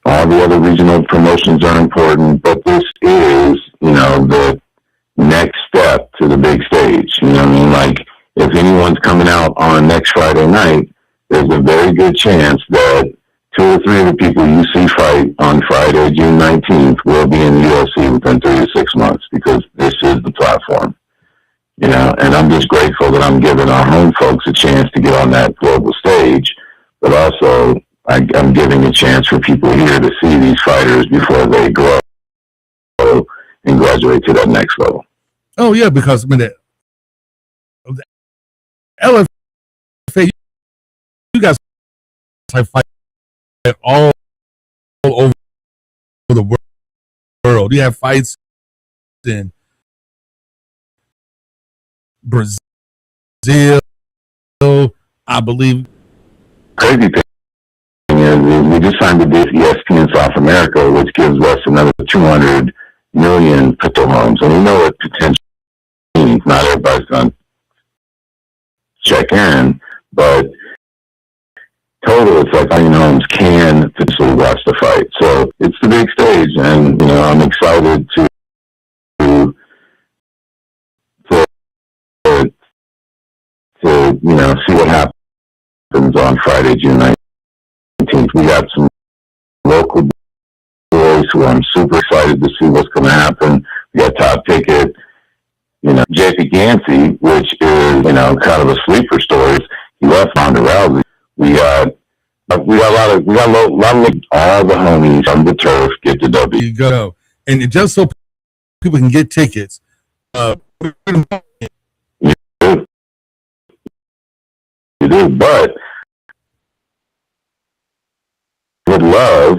All the other regional promotions are important, but this is, the next step to the big stage. You know what I mean? Like, if anyone's coming out on next Friday night, there's a very good chance that 2 or 3 of the people you see fight on Friday, June 19th, will be in the UFC within 3 to 6 months, because this is the platform. And I'm just grateful that I'm giving our home folks a chance to get on that global stage, but also I'm giving a chance for people here to see these fighters before they grow and graduate to that next level. Oh yeah, because the LFA, you guys fight all over the world. You have fights in Brazil, I believe. Crazy thing is we just signed a deal with ESPN South America, which gives us another 200 million crypto homes. And we know what potential means. Not everybody's going to check in, but total, it's like 1 million homes can potentially watch the fight. So it's the big stage, and I'm excited to see what happens on Friday, June 19th. We got some local boys who I'm super excited to see what's going to happen. We got Top Ticket, JP Gansey, which is, kind of a sleeper story. He left Ronda Rousey. We got a lot of all the homies on the turf get the W. You go. And just so people can get tickets, You do, but would love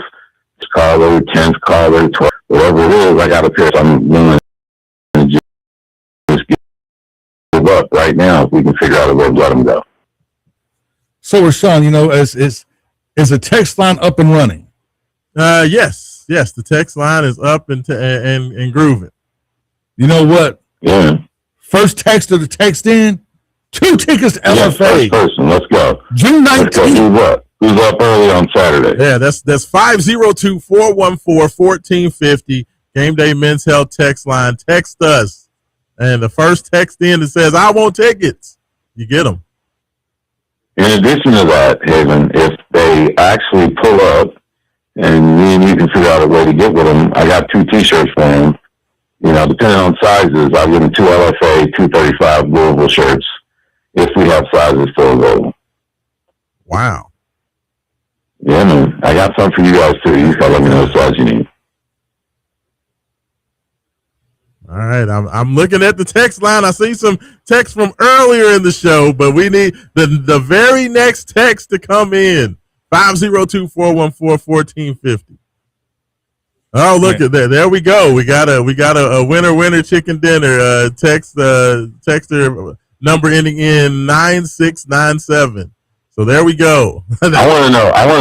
caller, 10th caller, 12th, whatever it is. I got a pair. I'm willing to just give up right now if we can figure out a way to let them go. So, Raashaan, is a text line up and running? Yes. The text line is up and grooving. You know what? Yeah. First texter to text in, 2 tickets to LFA. First person, let's go. June 19th. Who's up early on Saturday? Yeah, that's 502-414-1450. Game Day Men's Health text line. Text us. And the first text in that says, I want tickets, you get them. In addition to that, Haven, if they actually pull up and me and you can figure out a way to get with them, I got 2 T-shirts for them. Depending on sizes, I'll give them 2 LFA, 235 Louisville shirts if we have sizes still available. Wow. Yeah, man. I got some for you guys, too. You can let me know what size you need. All right. I'm looking at the text line. I see some text from earlier in the show, but we need the very next text to come in. 502-414-1450. Oh, look at that. There we go. We got a winner chicken dinner. Texter number ending in 9697. So there we go. I want to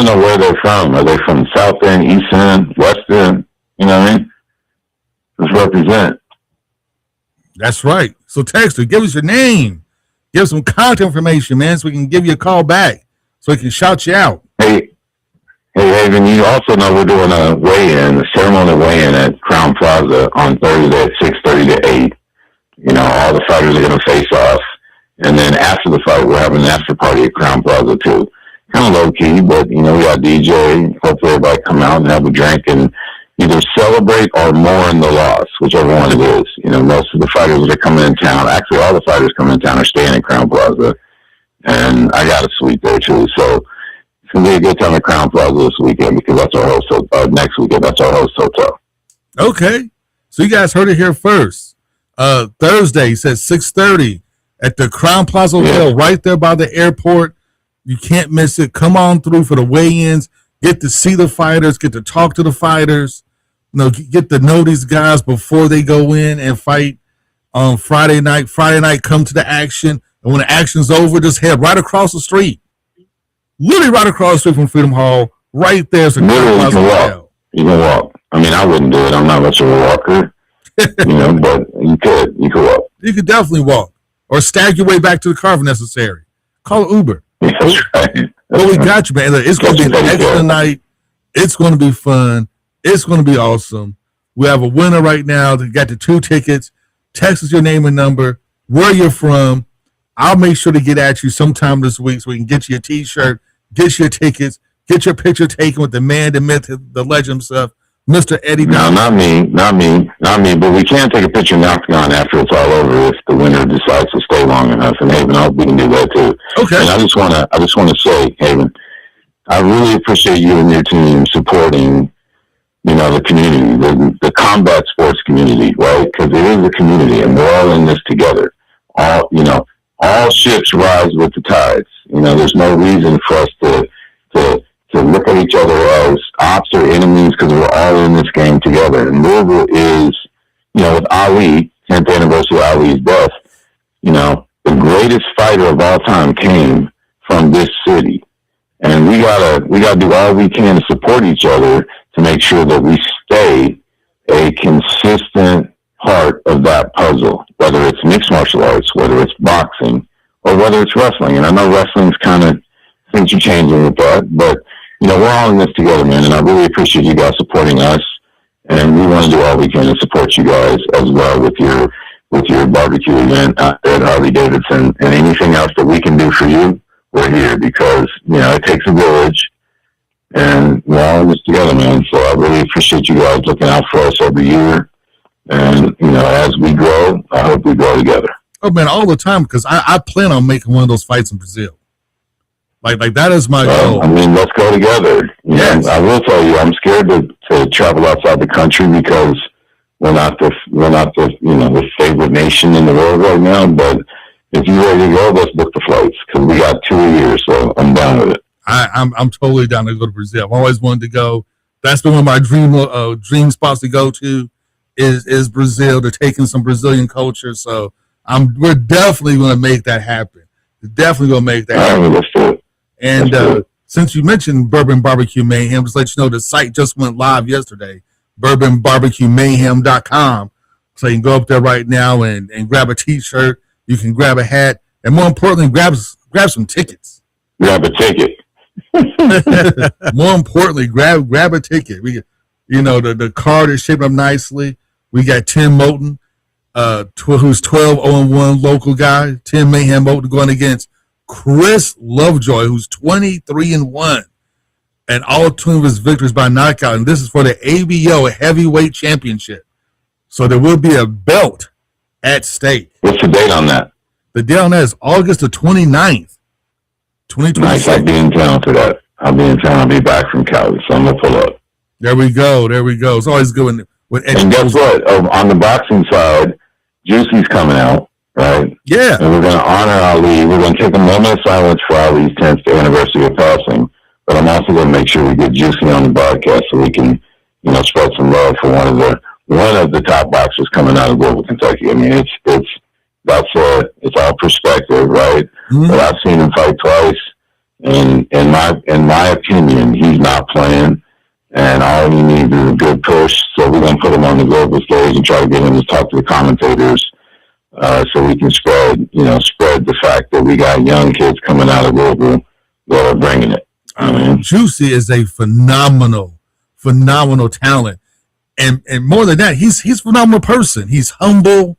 know where they're from. Are they from South End, East End, West End? You know what I mean? Let's represent. That's right. So texter, give us your name. Give us some contact information, man, so we can give you a call back, so we can shout you out. Hey, Haven, you also know we're doing a ceremonial weigh-in at Crown Plaza on Thursday at 6:30 to 8. All the fighters are going to face off. And then after the fight, we're having an after party at Crown Plaza, too. Kind of low-key, but, we got DJ. Hopefully everybody come out and have a drink and either celebrate or mourn the loss, whichever one it is. Most of the fighters that are coming in town, actually all the fighters coming in town are staying at Crown Plaza. And I got a suite there, too. So it's going to be a good time at Crown Plaza this weekend because that's our host, next weekend, that's our host hotel. Okay. So you guys heard it here first. Thursday, says 6:30 at the Crown Plaza Hotel, right there by the airport. You can't miss it. Come on through for the weigh-ins. Get to see the fighters. Get to talk to the fighters. Get to know these guys before they go in and fight on Friday night. Friday night, come to the action. And when the action's over, just head right across the street. Literally right across the street from Freedom Hall. Right there's the Crown Plaza Hotel. You can walk. I mean, I wouldn't do it. I'm not much of a walker. But you could walk. You could definitely walk. Or stag your way back to the car if necessary. Call an Uber. That's right. But we got you, man. It's going to be an excellent night. It's going to be fun. It's going to be awesome. We have a winner right now that got the 2 tickets. Text us your name and number, where you're from. I'll make sure to get at you sometime this week so we can get you a T-shirt, get you your tickets, get your picture taken with the man, the myth, the legend himself, Mr. Eddie. No, not me. But we can take a picture in the octagon after it's all over if the winner decides to stay long enough. And Haven, we can do that too. Okay. And I just want to say, Haven, I really appreciate you and your team supporting, the community, the combat sports community, right? Because it is a community, and we're all in this together. All ships rise with the tides. There's no reason for us to look at each other as ops or enemies because we're all in this game together. And Louisville is, with Ali, 10th anniversary of Ali's death, the greatest fighter of all time came from this city. And we gotta do all we can to support each other to make sure that we stay a consistent part of that puzzle, whether it's mixed martial arts, whether it's boxing, or whether it's wrestling. And I know wrestling's kind of things are changing with that, but we're all in this together, man. And I really appreciate you guys supporting us. And we want to do all we can to support you guys as well with your barbecue event out there at Harley Davidson, and anything else that we can do for you. We're here because, it takes a village, and we're all in this together, man. So I really appreciate you guys looking out for us every year. And, as we grow, I hope we grow together. Oh, man, all the time, because I plan on making one of those fights in Brazil. Like that is my goal. Let's go together. Yes. I will tell you, I'm scared to travel outside the country because we're not the favorite nation in the world right now, but if you're ready to go, let's book the flights because we got 2 a year, so I'm down with it. I'm totally down to go to Brazil. I've always wanted to go. That's been one of my dream spots to go to is Brazil. They're taking some Brazilian culture, so we're definitely going to make that happen. Definitely going to make that happen. Let's do it. And since you mentioned Bourbon Barbecue Mayhem, just let you know the site just went live yesterday, bourbonbarbecuemayhem.com. So you can go up there right now and grab a T-shirt. You can grab a hat, and more importantly, grab some tickets. Grab a ticket. More importantly, grab a ticket. We, the card is shaped up nicely. We got Tim Moulton, who's 12-0-1 local guy. Tim Mayhem Moulton going against Chris Lovejoy, who's 23-1, and all 2 of his victories by knockout. And this is for the ABO Heavyweight Championship. So there will be a belt at stake. What's the date on that? The date on that is August the 29th, 2026. Nice. I'll be in town for that. I'll be back from Cali, so I'm going to pull up. There we go. It's always good when Eddie. And guess what? On the boxing side, Juicy's coming out, right? Yeah. And we're going to honor Ali. We're going to take a moment of silence for Ali's 10th anniversary of passing. But I'm also going to make sure we get Juicy on the broadcast so we can, spread some love for one of the top boxers coming out of Louisville, Kentucky. It's all perspective, right? Mm-hmm. But I've seen him fight twice, and in my opinion, he's not playing. And all he needs is a good push. So we're going to put him on the global stage and try to get him to talk to the commentators, so we can spread the fact that we got young kids coming out of Louisville that are bringing it. Juicy is a phenomenal talent. And more than that, he's a phenomenal person. He's humble.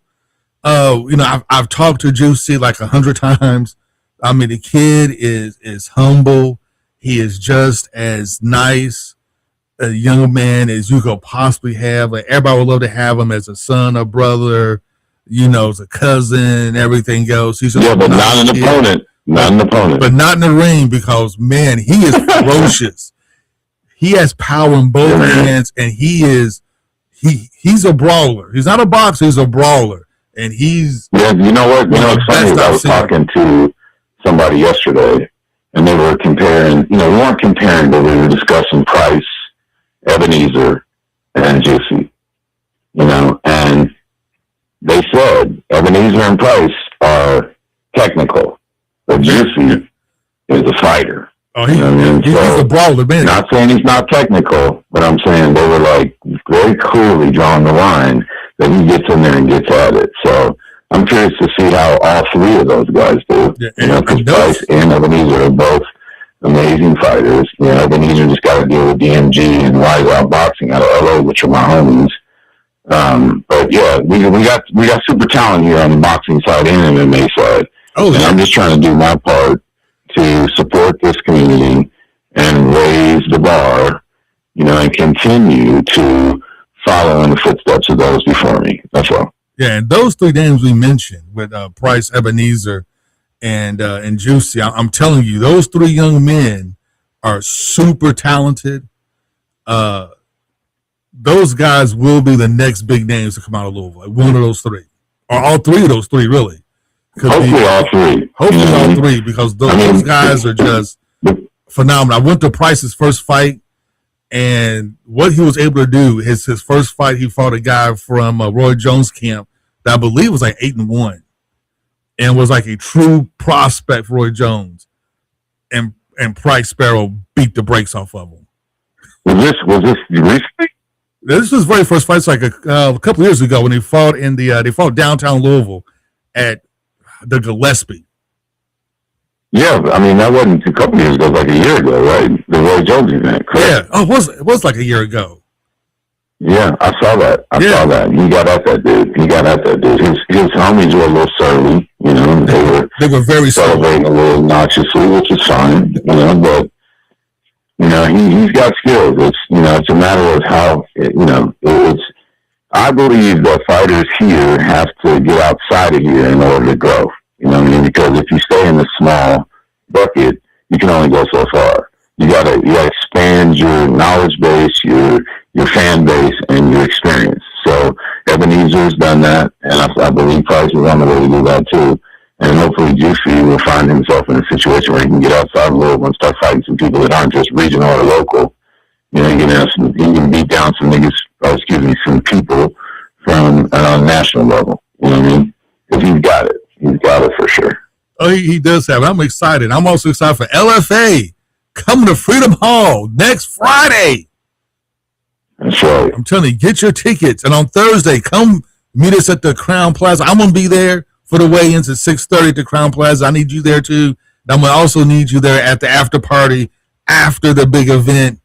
I've talked to Juicy like 100 times. The kid is humble. He is just as nice a young man as you could possibly have. Like, everybody would love to have him as a son, a brother, as a cousin, everything else. He's but not an opponent. Not an opponent. But not in the ring because, man, he is ferocious. He has power in both hands, and he's a brawler. He's not a boxer. He's a brawler, and he's you know what? It's funny. I was talking to somebody yesterday, and they were comparing. We weren't comparing, but we were discussing Price, Ebenezer, and Juicy. And they said Ebenezer and Price are technical, but Juicy is a fighter. Oh, he's a brawler, man. Not saying he's not technical, but I'm saying they were like very clearly drawing the line that he gets in there and gets at it. So I'm curious to see how all 3 of those guys do. Yeah, because Price and Ebenezer are both amazing fighters. You know, Ebenezer just got to deal with DMG and Wise Out Boxing out of LA, which are my homies. But yeah, we got super talent here on the boxing side and MMA side. Oh, and I'm just trying to do my part to support this community and raise the bar, you know, and continue to follow in the footsteps of those before me. That's all. Yeah, and those three names we mentioned with Price, Ebenezer, and Juicy, I'm telling you, those three young men are super talented. Those guys will be the next big names to come out of Louisville. Like one of those three, or all three of those three, really. Hopefully, all three. Hopefully, all three, because those guys are just phenomenal. I went to Price's first fight, and what he was able to do, his first fight, he fought a guy from Roy Jones' camp that I believe was like 8-1, and was like a true prospect for Roy Jones. And Price Sparrow beat the brakes off of him. Was this recently? This was his very first fight. It's like a couple years ago when they fought in they fought downtown Louisville at the Gillespie. Yeah, I mean that wasn't a couple years ago, like a year ago, right? The Roy Jones event, correct? Yeah, it was like a year ago. Yeah, I saw that. I saw that. He got at that dude. His homies were a little surly, you know. They were very celebrating a little obnoxiously, which is fine, you know. But you know, he's got skills. It's a matter of how, you know. I believe that fighters here have to get outside of here in order to grow. You know what I mean? Because if you stay in the small bucket, you can only go so far. You gotta expand your knowledge base, your fan base, and your experience. So Ebenezer's done that, and I believe Price is on the way to do that too. And hopefully Juicy will find himself in a situation where he can get outside a little and start fighting some people that aren't just regional or local. You know, he can beat down some some people from a national level. You know what I mean? Because he's got it. He's got it for sure. Oh, he does have it. I'm excited. I'm also excited for LFA coming to Freedom Hall next Friday. That's right. I'm telling you, get your tickets. And on Thursday, come meet us at the Crown Plaza. I'm going to be there for the weigh-ins at 6:30 at the Crown Plaza. I need you there too. And I'm going to also need you there at the after party after the big event.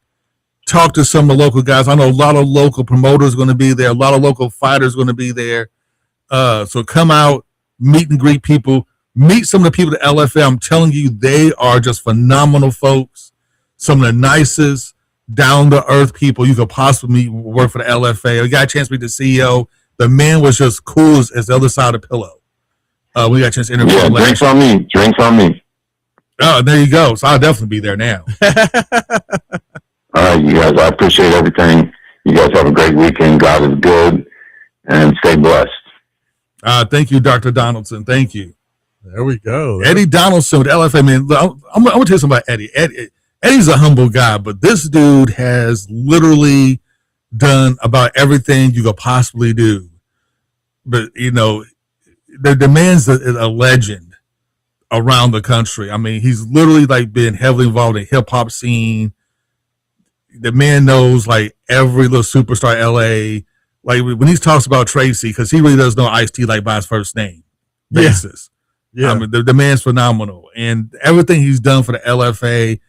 Talk to some of the local guys. I know a lot of local promoters going to be there. A lot of local fighters going to be there. So come out, meet and greet people. Meet some of the people at LFA. I'm telling you, they are just phenomenal folks. Some of the nicest, down-to-earth people you could possibly meet work for the LFA. I got a chance to meet the CEO. The man was just cool as the other side of the pillow. We got a chance to interview him. Drinks on me. Drinks on me. Oh, there you go. So I'll definitely be there now. All right, you guys. I appreciate everything. You guys have a great weekend. God is good, and stay blessed. Thank you, Dr. Donaldson. Thank you. There we go. Eddie Donaldson with LFA. Man, I'm going to tell you something about Eddie. Eddie's a humble guy, but this dude has literally done about everything you could possibly do. But, you know, the man's a legend around the country. I mean, he's literally like been heavily involved in the hip hop scene. The man knows like every little superstar LA. Like when he talks about Tracy, because he really does know Ice-T like by his first name basis. Yeah. I mean, the man's phenomenal, and everything he's done for the LFA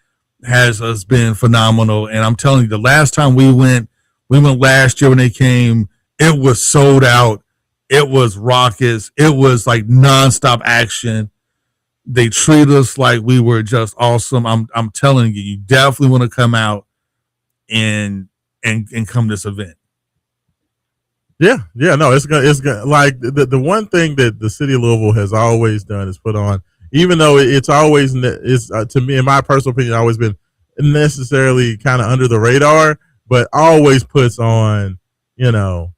has been phenomenal. And I'm telling you, the last time we went last year when they came, it was sold out. It was raucous. It was like nonstop action. They treat us like we were just awesome. I'm telling you, you definitely want to come out and come to this event. Yeah, no, it's gonna like the one thing that the city of Louisville has always done is put on, even though it's always to me, in my personal opinion, always been necessarily kind of under the radar, but always puts on, you know,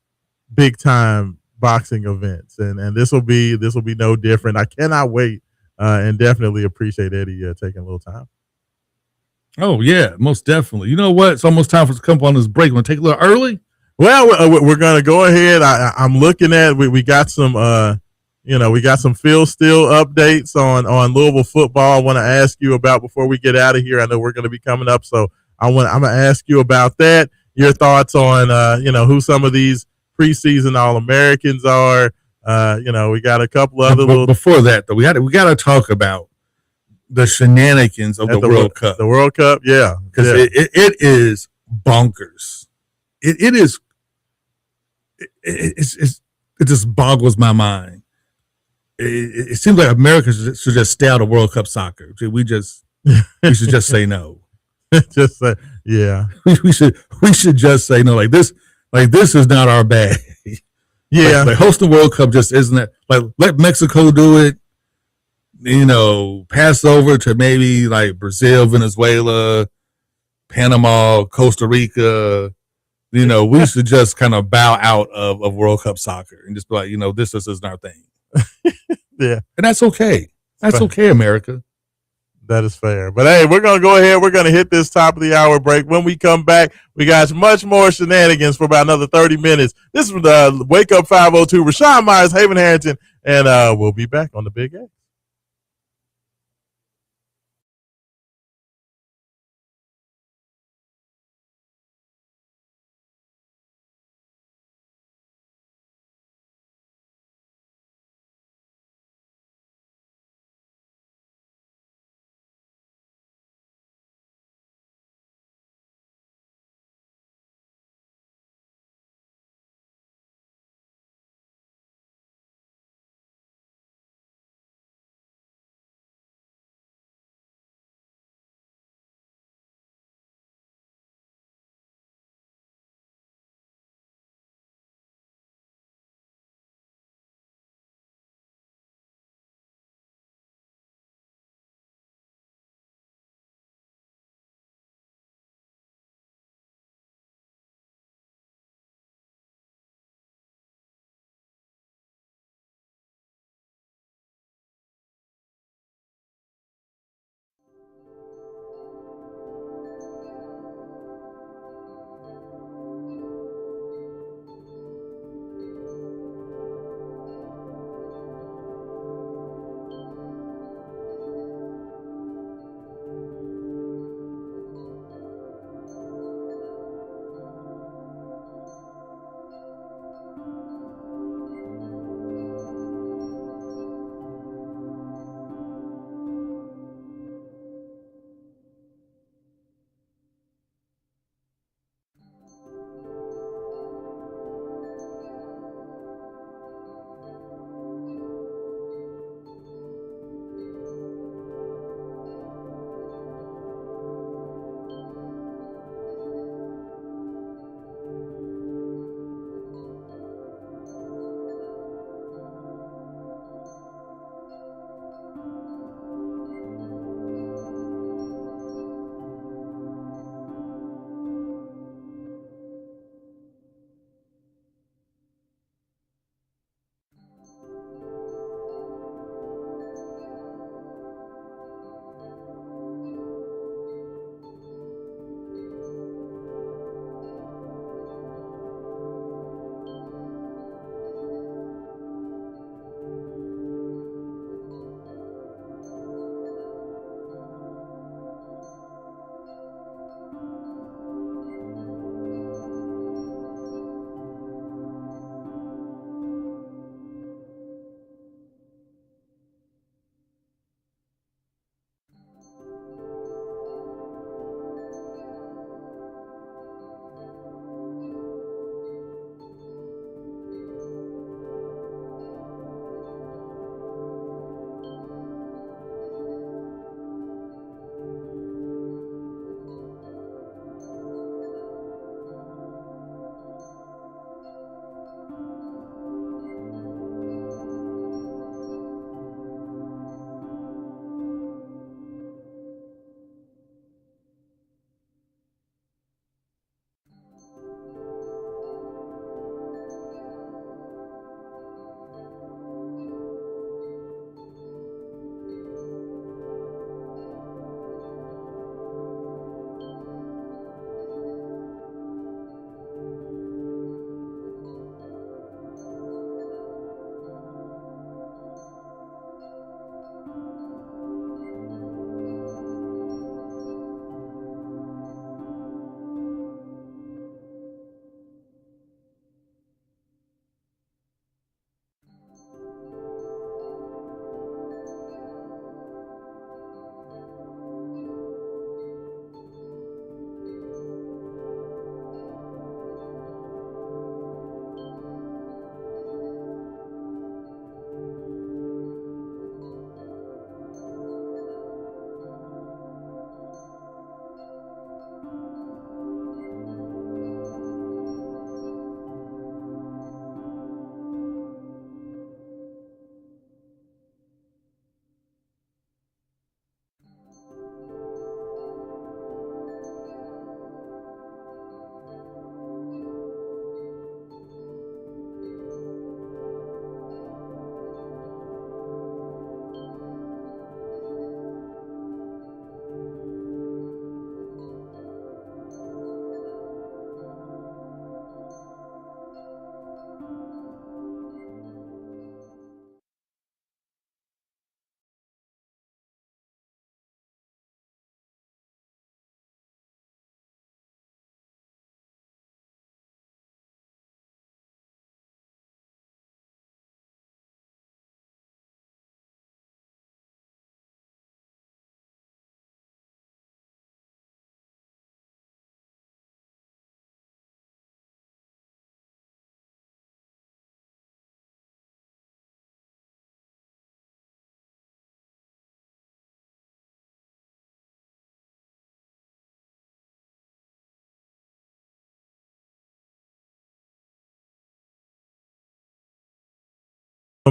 big time boxing events, and this will be no different. I cannot wait, and definitely appreciate Eddie taking a little time. Oh yeah, most definitely. You know what? It's almost time for us to come on this break. Want to take a little early? Well, we're gonna go ahead. I'm looking at we got some we got some Phil Steele updates on Louisville football. I want to ask you about before we get out of here. I know we're going to be coming up, so I'm gonna ask you about that. Your thoughts on who some of these preseason All-Americans are. We got a couple other before that though. We got to talk about the shenanigans of At the World Cup. The World Cup, yeah. Because it is bonkers. It is. It just boggles my mind. It seems like America should just stay out of World Cup soccer. We should just say no. Just say, yeah. We should just say no. Like this is not our bag. Yeah. Like hosting World Cup just isn't it. Like let Mexico do it. You know, pass over to maybe like Brazil, Venezuela, Panama, Costa Rica. You know, we should just kind of bow out of World Cup soccer and just be like, you know, this isn't our thing. Yeah. And that's okay. That's okay, America. That is fair. But hey, we're going to go ahead. We're going to hit this top of the hour break. When we come back, we got much more shenanigans for about another 30 minutes. This is the Wake Up 502. Raashaan Myers, Haven Harrington, and we'll be back on the Big A.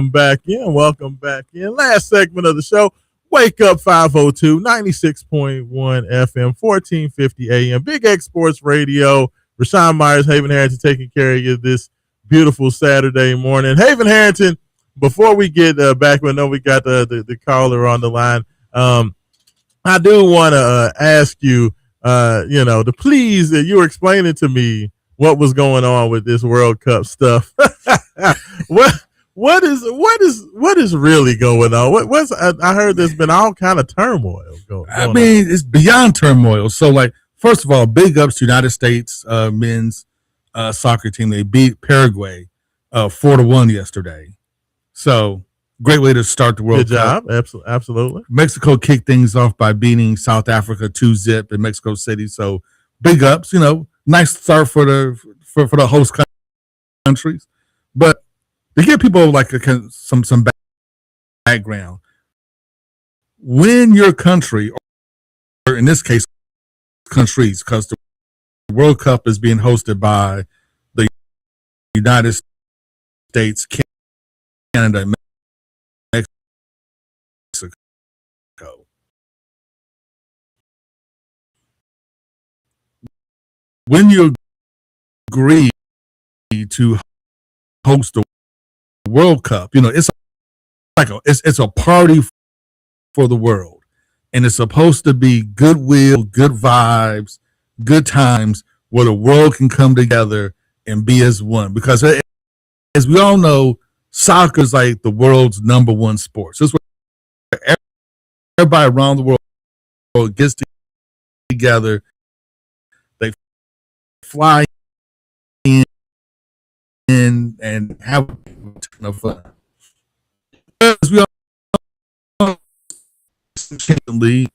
back in. Welcome back in. Last segment of the show. Wake up 502, 96.1 FM, 1450 AM. Big X Sports Radio. Raashaan Myers, Haven Harrington taking care of you this beautiful Saturday morning. Haven Harrington, before we get back, we know we got the caller on the line. I do want to ask you, to please, you were explaining to me what was going on with this World Cup stuff. What is really going on? I heard there's been all kind of turmoil going on. It's beyond turmoil. So, like, first of all, big ups to United States men's soccer team. They beat Paraguay 4-1 yesterday. So, great way to start the World Cup. Good job. Absolutely. Mexico kicked things off by beating South Africa 2-0 in Mexico City. So, big ups. Nice start for the host countries. But to give people like some background, when your country, or in this case, countries, because the World Cup is being hosted by the United States, Canada, and Mexico. When you agree to host the World Cup, it's like it's a party for the world, and it's supposed to be goodwill, good vibes, good times where the world can come together and be as one. Because as we all know, soccer is like the world's number one sport. So it's where everybody around the world gets together. They fly in and have a ton of fun. As we all know,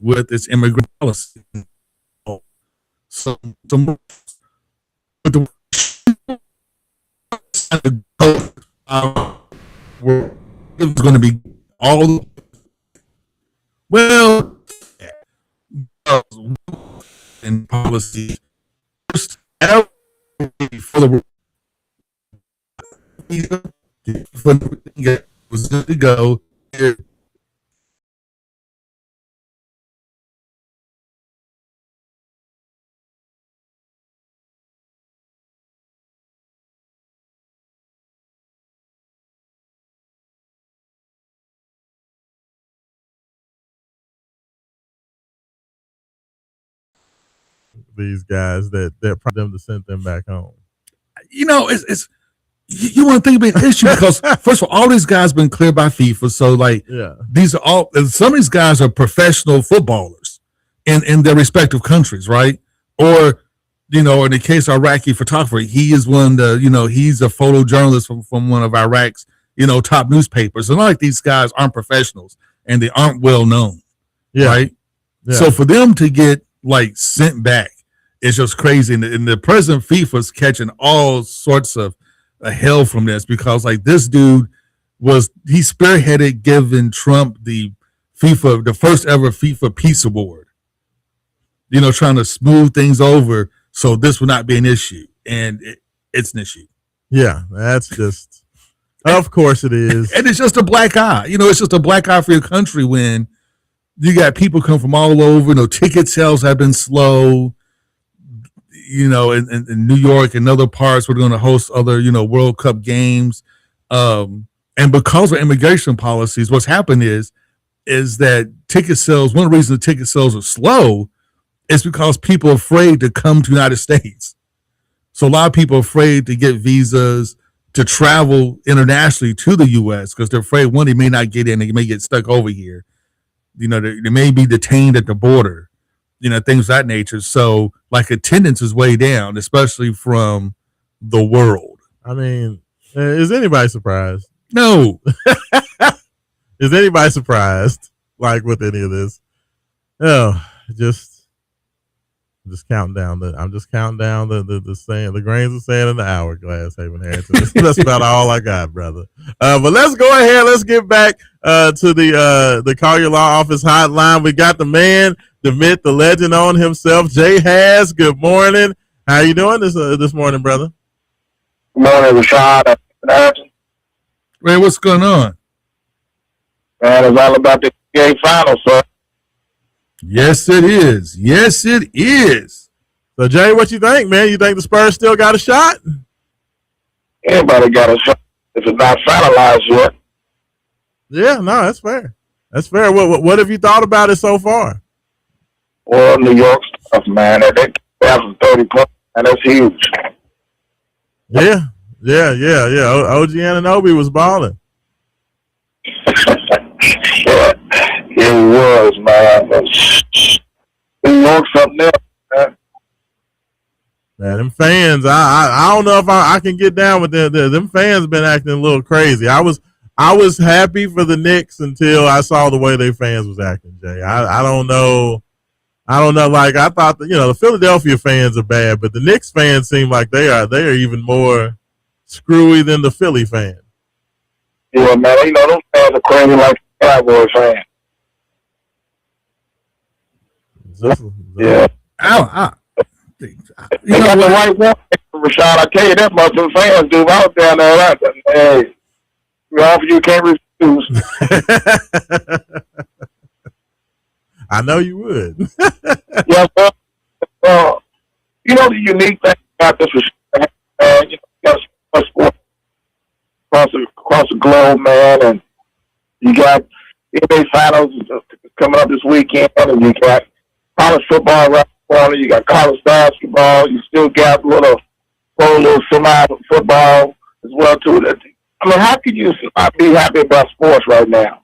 with its immigrant policy. So it was going to be all in policy for the was good to go. These guys that prompt them to send them back home. It's you want to think about the issue because first of all these guys been cleared by FIFA, so these are all some of these guys are professional footballers in their respective countries, right? Or in the case of Iraqi photographer, he is one of the he's a photojournalist from one of Iraq's top newspapers. And like these guys aren't professionals and they aren't well known, right? Yeah. So for them to get like sent back, it's just crazy. And the president of FIFA is catching all sorts of hell from this because like this dude he spearheaded giving Trump the first ever FIFA Peace Award, trying to smooth things over so this will not be an issue. And it's an issue. Yeah, that's just, of course it is. And it's just a black eye. It's just a black eye for your country when you got people come from all over. Ticket sales have been slow. In New York and other parts, we're going to host other, World Cup games. And because of immigration policies, what's happened is that ticket sales, one of the reasons the ticket sales are slow is because people are afraid to come to the United States. So a lot of people are afraid to get visas to travel internationally to the U.S. because they're afraid, one, they may not get in, they may get stuck over here. They may be detained at the border. Things of that nature. So, like, attendance is way down, especially from the world. I mean, is anybody surprised? No. Is anybody surprised, like, with any of this? No, just counting down. I'm just counting down the sand, the grains of sand in the hourglass, Haven Harrington. That's about all I got, brother. But let's go ahead. Let's get back to the Call Your Law Office hotline. We got the man, the myth, the legend on himself, Jay Haas. Good morning. How you doing this morning, brother? Good morning, Raashaan. Ray, what's going on? Man, it's all about the NBA Finals, sir. Yes, it is. Yes, it is. So, Jay, what you think, man? You think the Spurs still got a shot? Anybody got a shot if it's not finalized yet. Yeah, no, that's fair. That's fair. What have you thought about it so far? Well, New York stuff, man. They have 30 points, and that's huge. Yeah. OG Anunoby was balling. Yeah, it was, man. New York something else, man. Man, them fans, I don't know if I can get down with them. Them fans been acting a little crazy. I was happy for the Knicks until I saw the way their fans was acting, Jay. I don't know. Like, I thought that, the Philadelphia fans are bad, but the Knicks fans seem like they are even more screwy than the Philly fans. Yeah, man. Those fans are crazy like Cowboy fans. Yeah. They got the right one, Raashaan. I tell you that much. Them fans do. I was down there. Hey, you can't refuse. I know you would. Yes, sir. The unique thing about this was, you got sports across the globe, man, and you got NBA Finals coming up this weekend, and you got college football right corner, you got college basketball, you still got little semi-football as well, too. I mean, how could you not be happy about sports right now?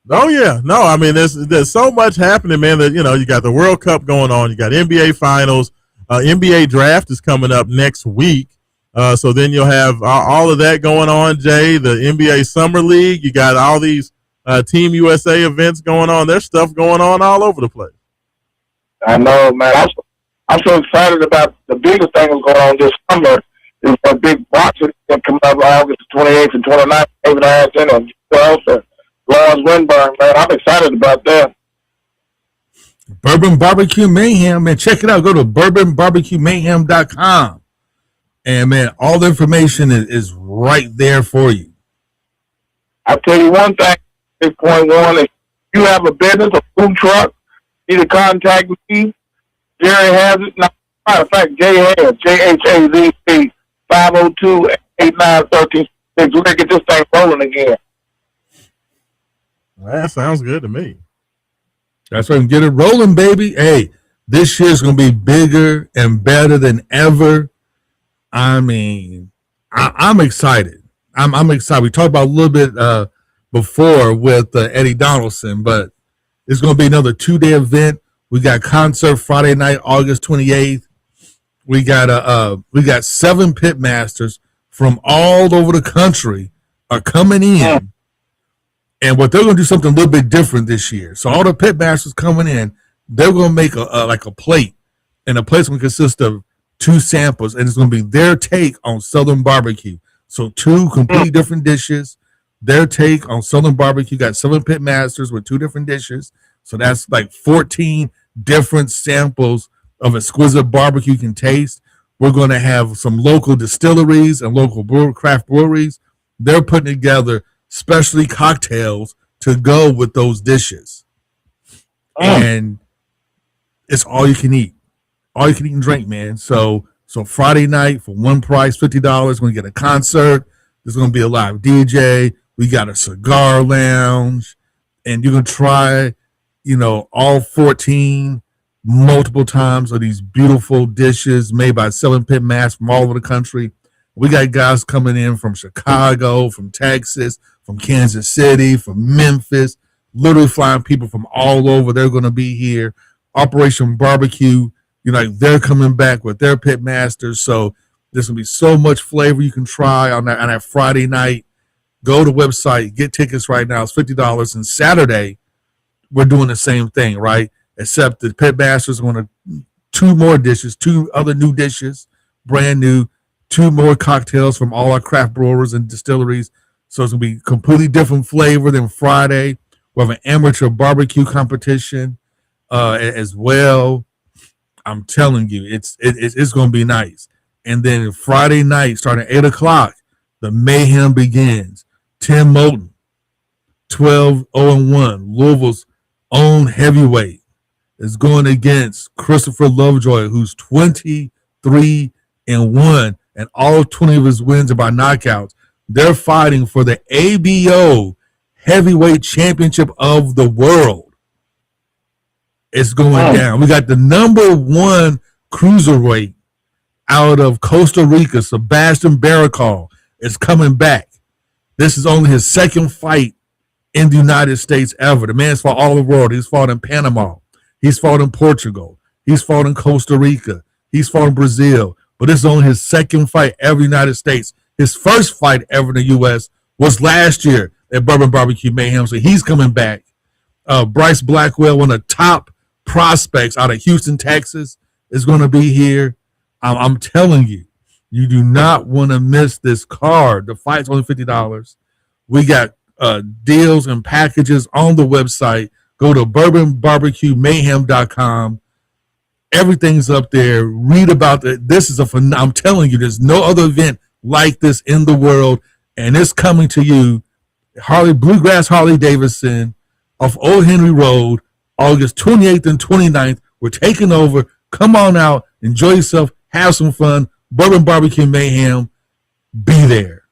Oh, yeah. No, I mean, there's so much happening, man, that, you got the World Cup going on, you got NBA Finals, NBA Draft is coming up next week. So then you'll have all of that going on, Jay, the NBA Summer League. You got all these Team USA events going on. There's stuff going on all over the place. I know, man. I'm so excited about the biggest thing that's going on this summer is a big boxing that coming up August 28th and 29th. David Harrington and Lawrence Winburn, man. I'm excited about that. Bourbon Barbecue Mayhem, man. Check it out. Go to bourbonbarbecuemayhem.com. And, man, all the information is right there for you. I'll tell you one thing, 6.1, if you have a business, a food truck, you need to contact me. Jerry has it. Matter of fact, Jay has, JHAZP, 502-8913. We're going to get this thing rolling again. That sounds good to me. That's right. Get it rolling, baby. Hey, this year's going to be bigger and better than ever. I mean, I'm excited. I'm excited. We talked about a little bit before with Eddie Donaldson, but it's going to be another 2-day event. We got concert Friday night, August 28th. We got 7 pit masters from all over the country are coming in, and what they're going to do something a little bit different this year. So all the pit masters coming in, they're going to make a plate, and the plate's going to consist of 2 samples, and it's going to be their take on Southern barbecue. So 2 completely different dishes. Their take on Southern barbecue. Got 7 pit masters with 2 different dishes. So that's like 14 different samples of exquisite barbecue you can taste. We're going to have some local distilleries and local craft breweries. They're putting together specialty cocktails to go with those dishes. And it's all you can eat. All you can eat and drink, man. So Friday night for one price, $50, we're going to get a concert. There's going to be a live DJ. We got a cigar lounge. And you can try, all 14 multiple times of these beautiful dishes made by 7 pit masters from all over the country. We got guys coming in from Chicago, from Texas, from Kansas City, from Memphis, literally flying people from all over. They're going to be here. Operation Barbecue, they're coming back with their pit masters. So there's going to be so much flavor you can try on that Friday night. Go to the website, get tickets right now. It's $50. And Saturday, we're doing the same thing, right? Except the pit masters are going to 2 more dishes, 2 other new dishes, brand new, 2 more cocktails from all our craft brewers and distilleries. So it's going to be completely different flavor than Friday. We'll have an amateur barbecue competition as well. I'm telling you, it's going to be nice. And then Friday night, starting at 8 o'clock, The mayhem begins. Tim Moulton, 12-0-1. Louisville's own heavyweight is going against Christopher Lovejoy, who's 23-1, and all 20 of his wins are by knockouts. They're fighting for the ABO heavyweight championship of the world. It's going down. We got the number one cruiserweight out of Costa Rica, Sebastian Barracol, is coming back. This is only his second fight in the United States ever. The man's fought all over the world. He's fought in Panama. He's fought in Portugal. He's fought in Costa Rica. He's fought in Brazil. But this is only his second fight ever in the United States. His first fight ever in the U.S. was last year at Bourbon Barbecue Mayhem. So he's coming back. Bryce Blackwell, one of the top prospects out of Houston, Texas, is going to be here. I'm telling you, you do not want to miss this card. The fight's only $50. We got deals and packages on the website. Go to bourbonbarbecuemayhem.com. Everything's up there. Read about it. This is I'm telling you, there's no other event like this in the world, and it's coming to you. Bluegrass Harley Davidson off Old Henry Road, August 28th and 29th. We're taking over. Come on out, enjoy yourself, have some fun. Bourbon Barbecue Mayhem. Be there.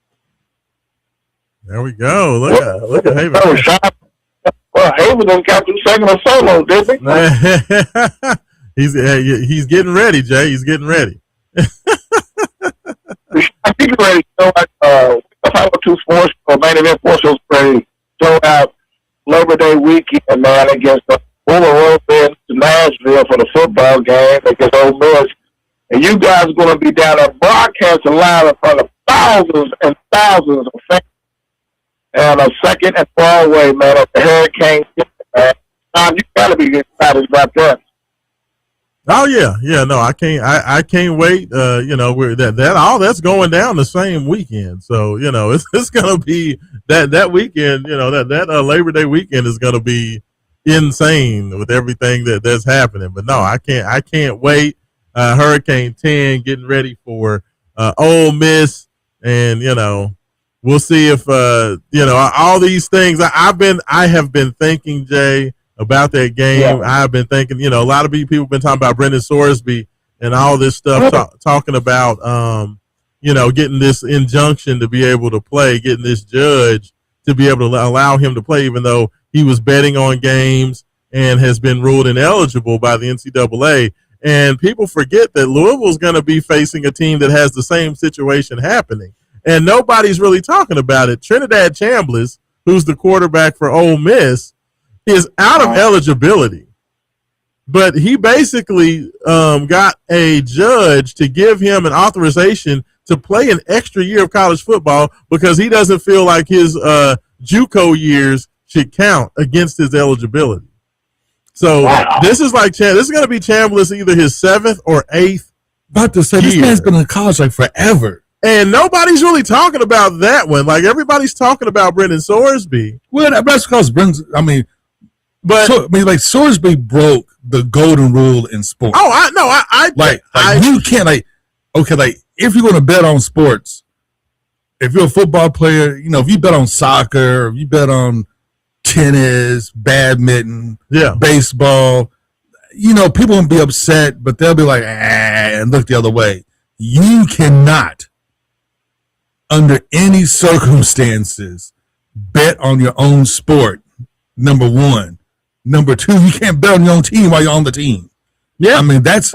There we go. Look at Haven. Well, Haven done got 2 seconds of solo, didn't he? He's getting ready, Jay. He's getting ready. I think you're ready to show Power 2 Sports or Main Event Sports shows ready show out Labor Day weekend, man, against the Fuller Road to Nashville for the football game against Ole Miss. And you guys are going to be down there broadcasting live in front of thousands and thousands of fans. And a second and Broadway, man, at the Hurricane. You got to be excited about that. Oh yeah. No, I can't wait. We're all that's going down the same weekend. So it's gonna be that weekend. That Labor Day weekend is gonna be insane with everything that's happening. But no, I can't wait. Hurricane 10 getting ready for Ole Miss, and we'll see if all these things. I have been thinking, Jay, about that game. Yeah. I've been thinking, a lot of people have been talking about Brendan Sorsby and all this stuff, talking about, getting this injunction to be able to play, getting this judge to be able to allow him to play, even though he was betting on games and has been ruled ineligible by the NCAA. And people forget that Louisville's going to be facing a team that has the same situation happening. And nobody's really talking about it. Trinidad Chambliss, who's the quarterback for Ole Miss, is out of eligibility, but he basically got a judge to give him an authorization to play an extra year of college football because he doesn't feel like his JUCO years should count against his eligibility. So this is going to be Chambliss either his 7th or 8th. About to say, this man's been in college like forever. And nobody's really talking about that one. Like, everybody's talking about Brendan Sorsby. Well, that's because Sorsby broke the golden rule in sports. Oh, I know. You can't if you're going to bet on sports, if you're a football player, if you bet on soccer, if you bet on tennis, badminton, baseball, people won't be upset, but they'll be like, and look the other way. You cannot, under any circumstances, bet on your own sport, number one. Number two, you can't bet on your own team while you're on the team. Yeah. That's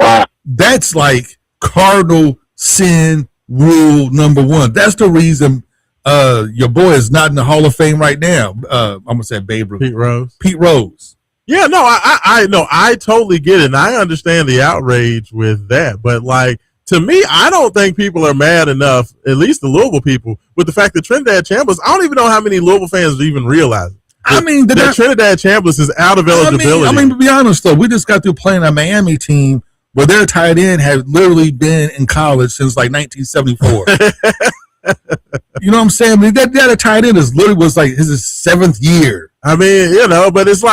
like cardinal sin rule number one. That's the reason your boy is not in the Hall of Fame right now. I'm going to say Babe Ruth. Pete Rose. Yeah, no, I totally get it. And I understand the outrage with that. But, to me, I don't think people are mad enough, at least the Louisville people, with the fact that Trinidad Chambliss, I don't even know how many Louisville fans even realize it. Trinidad Chambliss is out of eligibility. To be honest, though, we just got through playing a Miami team where their tight end had literally been in college since 1974. You know what I'm saying? That tight end was his 7th year. But it's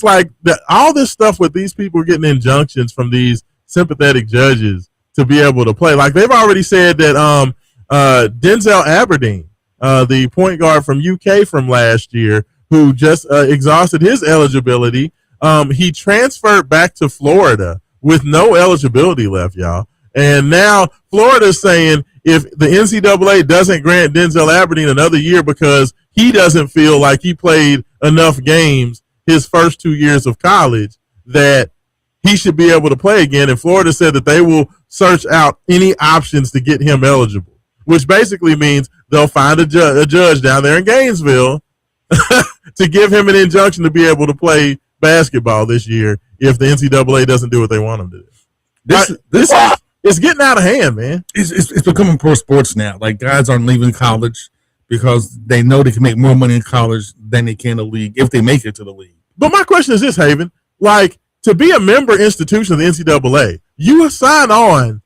like all this stuff with these people getting injunctions from these sympathetic judges to be able to play. Like, they've already said that Denzel Aberdeen, the point guard from UK from last year, who just exhausted his eligibility. He transferred back to Florida with no eligibility left, y'all. And now Florida's saying if the NCAA doesn't grant Denzel Aberdeen another year because he doesn't feel like he played enough games his first 2 years of college, that he should be able to play again. And Florida said that they will search out any options to get him eligible, which basically means they'll find a judge down there in Gainesville to give him an injunction to be able to play basketball this year if the NCAA doesn't do what they want him to do. It's getting out of hand, man. It's becoming pro sports now. Like, guys aren't leaving college because they know they can make more money in college than they can in the league if they make it to the league. But my question is this, Haven. Like, to be a member institution of the NCAA, you sign on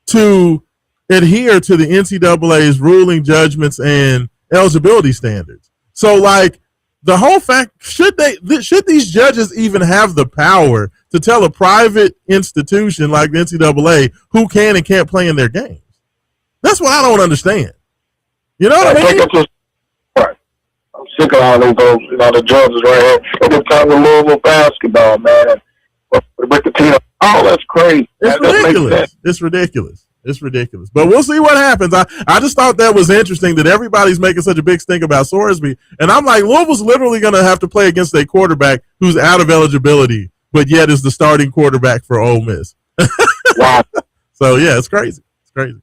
to adhere to the NCAA's ruling, judgments, and eligibility standards. So, like, the whole fact, should these judges even have the power to tell a private institution like the NCAA who can and can't play in their games? That's what I don't understand. You know what I mean? I'm sick of all those, the judges right here. They're just talking Louisville basketball, man. With the team, that's crazy. It's ridiculous. It's ridiculous. It's ridiculous. But we'll see what happens. I just thought that was interesting that everybody's making such a big stink about Sorsby. And I'm like, Louisville's literally going to have to play against a quarterback who's out of eligibility, but yet is the starting quarterback for Ole Miss. Wow. So, yeah, it's crazy. It's crazy.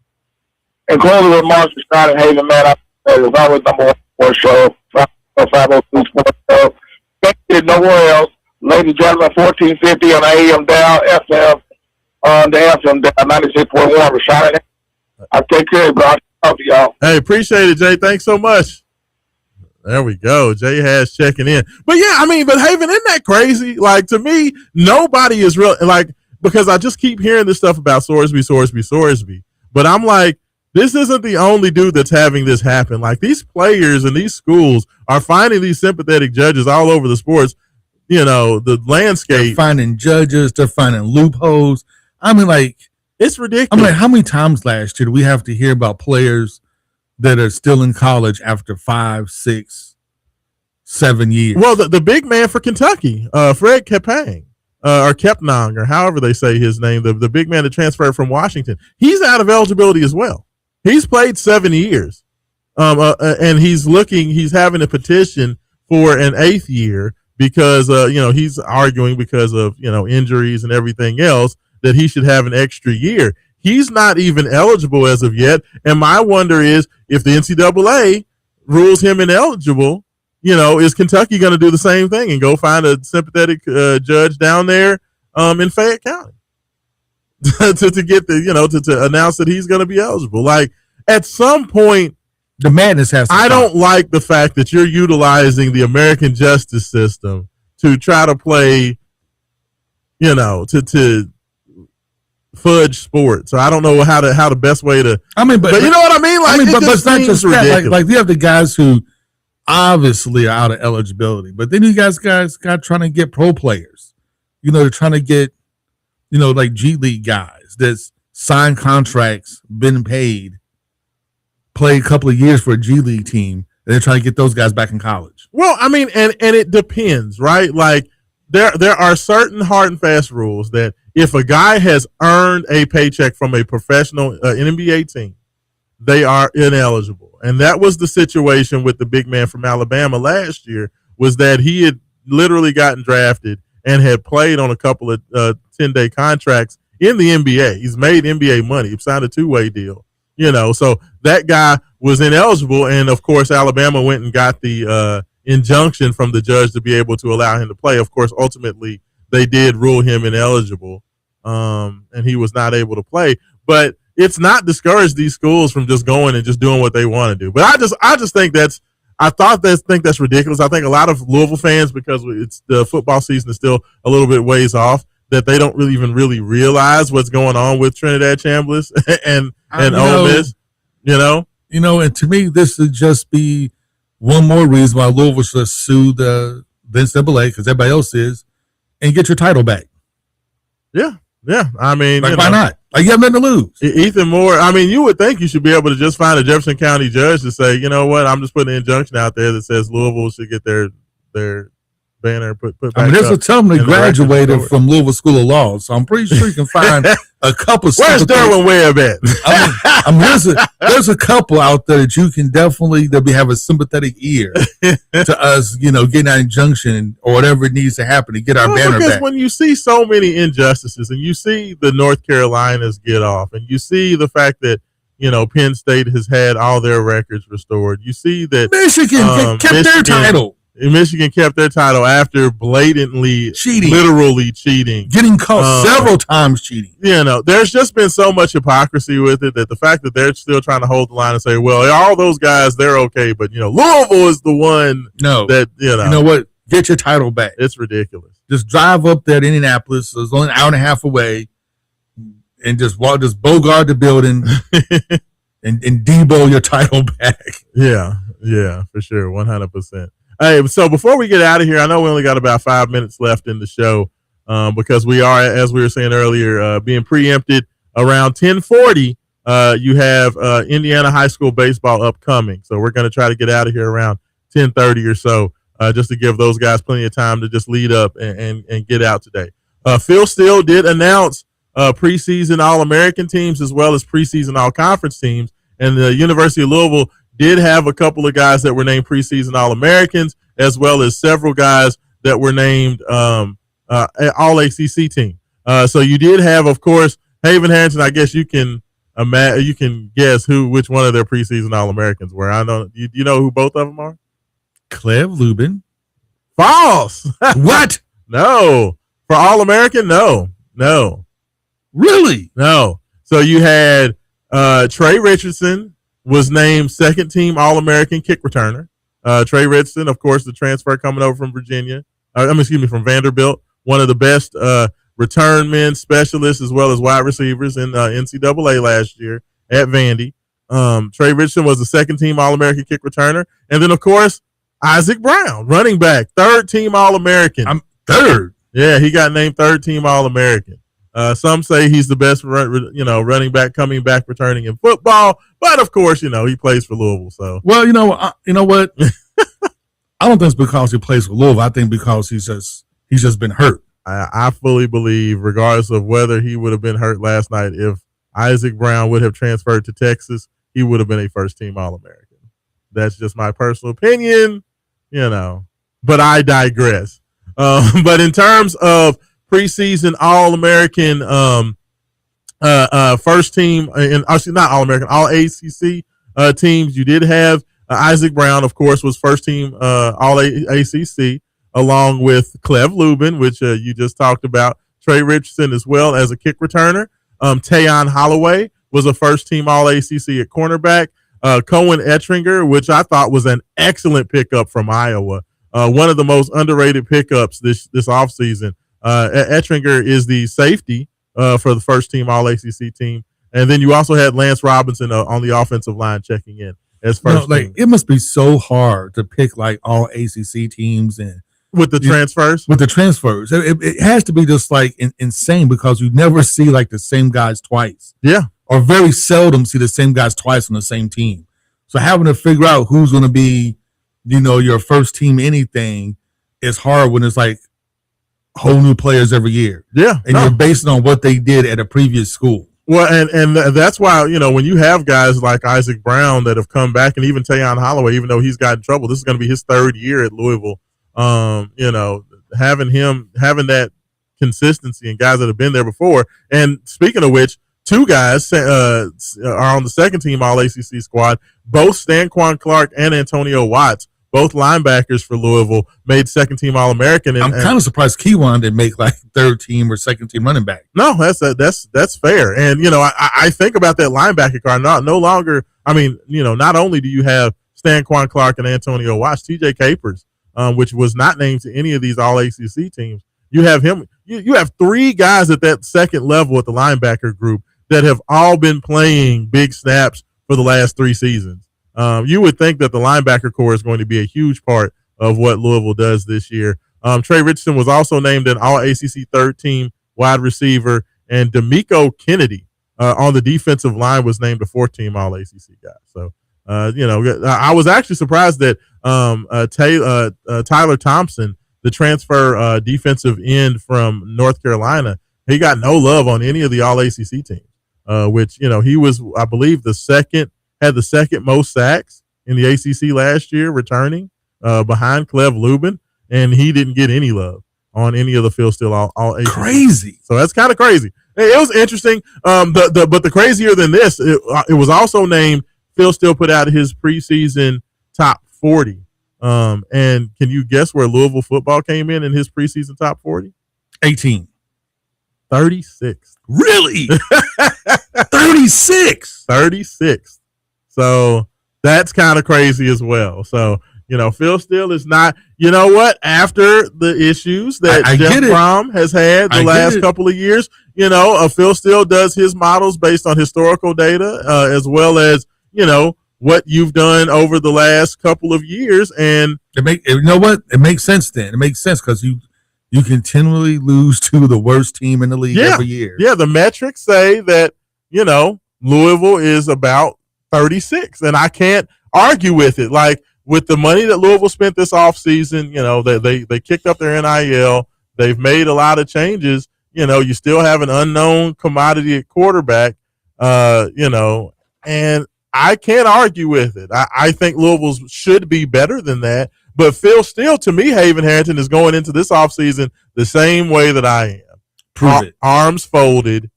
And closing remarks for Scott and Haven, man, it was always number one sports show, 502 Sports Show. Can't get nowhere else. Ladies and gentlemen, 1450 on AM down, FM on the FM down, 96.1. Raashaan, I'll take care of you, bro. I'll talk to y'all. Hey, appreciate it, Jay. Thanks so much. There we go. Jay has checking in. But yeah, I mean, but Haven, isn't that crazy? Like, to me, nobody is real, like, because I just keep hearing this stuff about Sorsby. But I'm like, this isn't the only dude that's having this happen. Like, these players and these schools are finding these sympathetic judges all over the sports, the landscape. They're finding judges. They're finding loopholes. I mean, like, it's ridiculous. I'm like, how many times last year do we have to hear about players that are still in college after 5, 6, 7 years? Well, the big man for Kentucky, Fred Kepang, or Kepnang, or however they say his name, the big man that transferred from Washington, he's out of eligibility as well. He's played 7 years, and he's having a petition for an 8th year because, he's arguing because of, injuries and everything else that he should have an extra year. He's not even eligible as of yet. And my wonder is, if the NCAA rules him ineligible, is Kentucky going to do the same thing and go find a sympathetic judge down there in Fayette County to get to announce that he's going to be eligible? Like, at some point, the madness has to I stop. don't like the fact that you're utilizing the American justice system to try to play, to fudge sports. So I don't know how the best way to. I mean, but you know what I mean? Like, but it's not just that. Like you have the guys who obviously are out of eligibility, but then you guys got trying to get pro players. They're trying to get, like G League guys that's signed contracts, been paid, played a couple of years for a G League team, and they're trying to get those guys back in college. Well, I mean, and it depends, right? Like, there are certain hard and fast rules that if a guy has earned a paycheck from a professional NBA team, they are ineligible. And that was the situation with the big man from Alabama last year, was that he had literally gotten drafted and had played on a couple of 10-day contracts in the NBA. He's made NBA money. He signed a 2-way deal, so that guy was ineligible. And of course, Alabama went and got the injunction from the judge to be able to allow him to play. Of course, ultimately they did rule him ineligible, and he was not able to play. But it's not discouraged these schools from just going and just doing what they want to do. But I just think that's ridiculous. I think a lot of Louisville fans, because it's the football season is still a little bit ways off, that they don't really realize what's going on with Trinidad Chambliss and Ole Miss. And to me, this would just be one more reason why Louisville should sue the NCAA, because everybody else is, and get your title back. Yeah. I mean, why not? Like, you have nothing to lose. Ethan Moore, I mean, you would think you should be able to just find a Jefferson County judge to say, you know what, I'm just putting an injunction out there that says Louisville should get their banner put back. I mean, there's a ton that graduated record. from Louisville School of Law, so I'm pretty sure you can find a couple. Where's Derwin Webb at? I mean, there's a couple out there that you can definitely have a sympathetic ear to us, getting that injunction or whatever it needs to happen to get our banner because back. When you see so many injustices, and you see the North Carolinas get off, and you see the fact that Penn State has had all their records restored, you see that Michigan kept their title. Michigan kept their title after blatantly cheating, literally cheating, getting caught several times cheating. There's just been so much hypocrisy with it that the fact that they're still trying to hold the line and say, well, all those guys, they're okay, but Louisville is the one that you know what, get your title back. It's ridiculous. Just drive up there to Indianapolis. It's only an hour and a half away, and just bogart the building and Debo your title back. Yeah, for sure, 100%. Hey, so before we get out of here, I know we only got about 5 minutes left in the show because we are, as we were saying earlier, being preempted around 10:40. You have Indiana high school baseball upcoming, so we're going to try to get out of here around 10:30 or so, just to give those guys plenty of time to just lead up and get out today. Phil Steele did announce preseason All-American teams as well as preseason All-Conference teams, and the University of Louisville did have a couple of guys that were named preseason All-Americans, as well as several guys that were named All-ACC team. So you did have, of course, Haven Harrington. I guess you can guess which one of their preseason All-Americans were. I know you know who both of them are. Clev Lubin. False. What? No. For All-American, no. Really? No. So you had Trey Richardson was named second team All-American kick returner. Trey Richardson, of course, the transfer coming over from from Vanderbilt, one of the best return men specialists as well as wide receivers in NCAA last year at Vandy. Trey Richardson was the second team All-American kick returner. And then, of course, Isaac Brown, running back, third team All-American. I'm third. Yeah, he got named third team All-American. Some say he's the best, running back coming back returning in football. But of course, he plays for Louisville. So, well, you know what? I don't think it's because he plays for Louisville. I think because he's just been hurt. I fully believe, regardless of whether he would have been hurt last night, if Isaac Brown would have transferred to Texas, he would have been a first team All-American. That's just my personal opinion, But I digress. But in terms of preseason All-American first team, and actually not All-American, All-ACC teams, you did have Isaac Brown, of course, was first team All-ACC, along with Clev Lubin, which you just talked about, Trey Richardson as well as a kick returner. Tayon Holloway was a first team All-ACC at cornerback. Cohen Ettringer, which I thought was an excellent pickup from Iowa. One of the most underrated pickups this offseason. Ettringer is the safety for the first team All-ACC team. And then you also had Lance Robinson on the offensive line checking in as first team. It must be so hard to pick like All-ACC teams and with the transfers. With the transfers. It has to be just like insane because you never see like the same guys twice. Yeah. Or very seldom see the same guys twice on the same team. So having to figure out who's going to be, your first team anything is hard when it's like whole new players every year. Yeah. And you're based on what they did at a previous school. Well, and that's why, when you have guys like Isaac Brown that have come back, and even Tayon Holloway, even though he's got in trouble, this is going to be his third year at Louisville. Having that consistency and guys that have been there before. And speaking of which, two guys are on the second team All-ACC squad. Both Stanquan Clark and Antonio Watts, both linebackers for Louisville, made second team All-American. I'm kind of surprised Keywan didn't make like third team or second team running back. No, that's fair. And I think about that linebacker car. No longer. I mean, not only do you have Stanquan Clark and Antonio Watts, TJ Capers, which was not named to any of these All-ACC teams. You have him. You have three guys at that second level at the linebacker group that have all been playing big snaps for the last 3 seasons. You would think that the linebacker core is going to be a huge part of what Louisville does this year. Trey Richardson was also named an All-ACC third team wide receiver, and D'Amico Kennedy on the defensive line was named a 4th-team All ACC guy. So, I was actually surprised that Tyler Thompson, the transfer defensive end from North Carolina, he got no love on any of the All ACC teams. Which he was, I believe, had the second most sacks in the ACC last year, returning behind Cleve Lubin, and he didn't get any love on any of the Phil Steele all ACC. Crazy. So that's kind of crazy. It was interesting. But the crazier than this, it was also named. Phil Steele put out his preseason top 40. And can you guess where Louisville football came in his preseason top 40? 18. 36. Really? 36. 36. So that's kind of crazy as well. So, Phil Steele is not, after the issues that Jeff Brom has had the last couple of years, Phil Steele does his models based on historical data, as well as, what you've done over the last couple of years. And it makes sense then. It makes sense because you continually lose to the worst team in the league every year. Yeah, the metrics say that, Louisville is about 36, and I can't argue with it. Like, with the money that Louisville spent this offseason, they kicked up their NIL. They've made a lot of changes. You still have an unknown commodity at quarterback, and I can't argue with it. I think Louisville should be better than that. But Phil Steele, to me, Haven Harrington is going into this offseason the same way that I am. Prove it. Arms folded,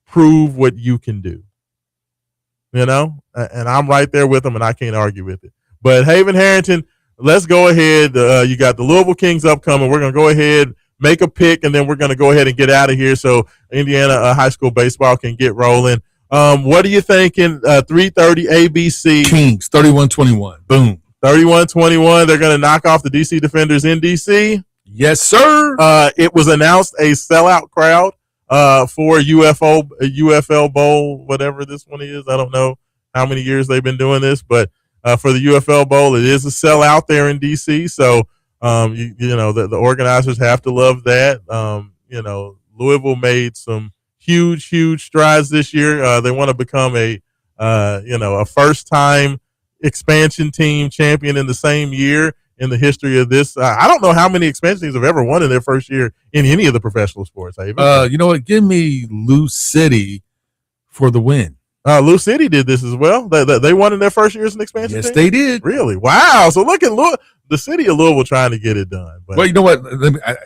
prove what you can do. And I'm right there with him, and I can't argue with it. But Haven Harrington, let's go ahead. You got the Louisville Kings upcoming. We're going to go ahead, make a pick, and then we're going to go ahead and get out of here so Indiana high school baseball can get rolling. What are you thinking? 3:30 ABC. Kings, 31-21. Boom. 31-21. They're going to knock off the DC Defenders in DC. Yes, sir. It was announced a sellout crowd for UFL Bowl, whatever this one is. I don't know how many years they've been doing this, but for the UFL Bowl, it is a sellout there in DC. So, the organizers have to love that. Louisville made some huge strides this year. They want to become a first-time expansion team champion in the same year in the history of this. I don't know how many expansion teams have ever won in their first year in any of the professional sports. You know what? Give me Lou City for the win. Lou City did this as well. They won in their first year as an expansion team? Yes, they did. Really? Wow. So look at the city of Louisville trying to get it done. But, well, you know what?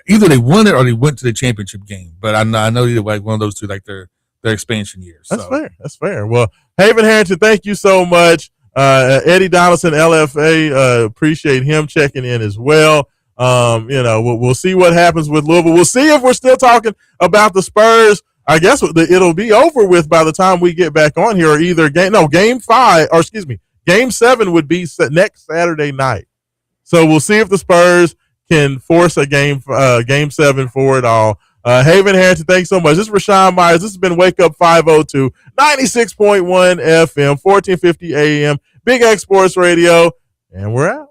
Either they won it or they went to the championship game. But I know either way, one of those two, like their expansion years. That's fair. That's fair. Well, Haven Harrington, thank you so much. Eddie Donaldson, LFA, appreciate him checking in as well. We'll see what happens with Louisville. We'll see if we're still talking about the Spurs. I guess it'll be over with by the time we get back on here, or either Game 7 would be next Saturday night. So we'll see if the Spurs can force a game 7 for it all. Haven Harrington, thanks so much. This is Raashaan Myers. This has been Wake Up 502, 96.1 FM, 1450 AM, Big X Sports Radio, and we're out.